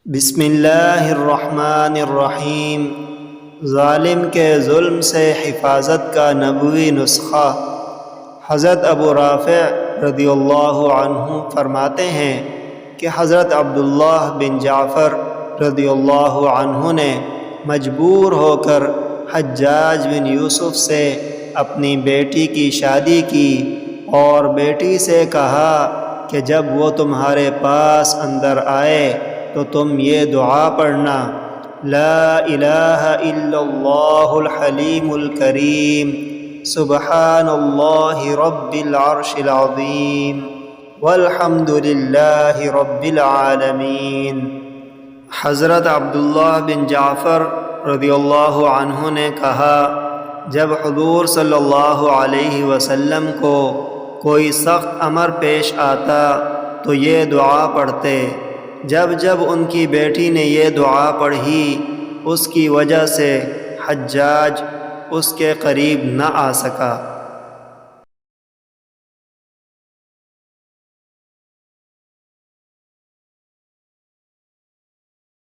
بسم اللہ الرحمن الرحیم۔ ظالم کے ظلم سے حفاظت کا نبوی نسخہ۔ حضرت ابو رافع رضی اللہ عنہ فرماتے ہیں کہ حضرت عبداللہ بن جعفر رضی اللہ عنہ نے مجبور ہو کر حجاج بن یوسف سے اپنی بیٹی کی شادی کی اور بیٹی سے کہا کہ جب وہ تمہارے پاس اندر آئے تو تم یہ دعا پڑھنا: لا الہ الا اللہ الحلیم الکریم، سبحان اللہ رب العرش العظیم، والحمد للہ رب العالمین۔ حضرت عبداللہ بن جعفر رضی اللہ عنہ نے کہا، جب حضور صلی اللہ علیہ وسلم کو کوئی سخت امر پیش آتا تو یہ دعا پڑھتے۔ جب ان کی بیٹی نے یہ دعا پڑھی، اس کی وجہ سے حجاج اس کے قریب نہ آ سکا۔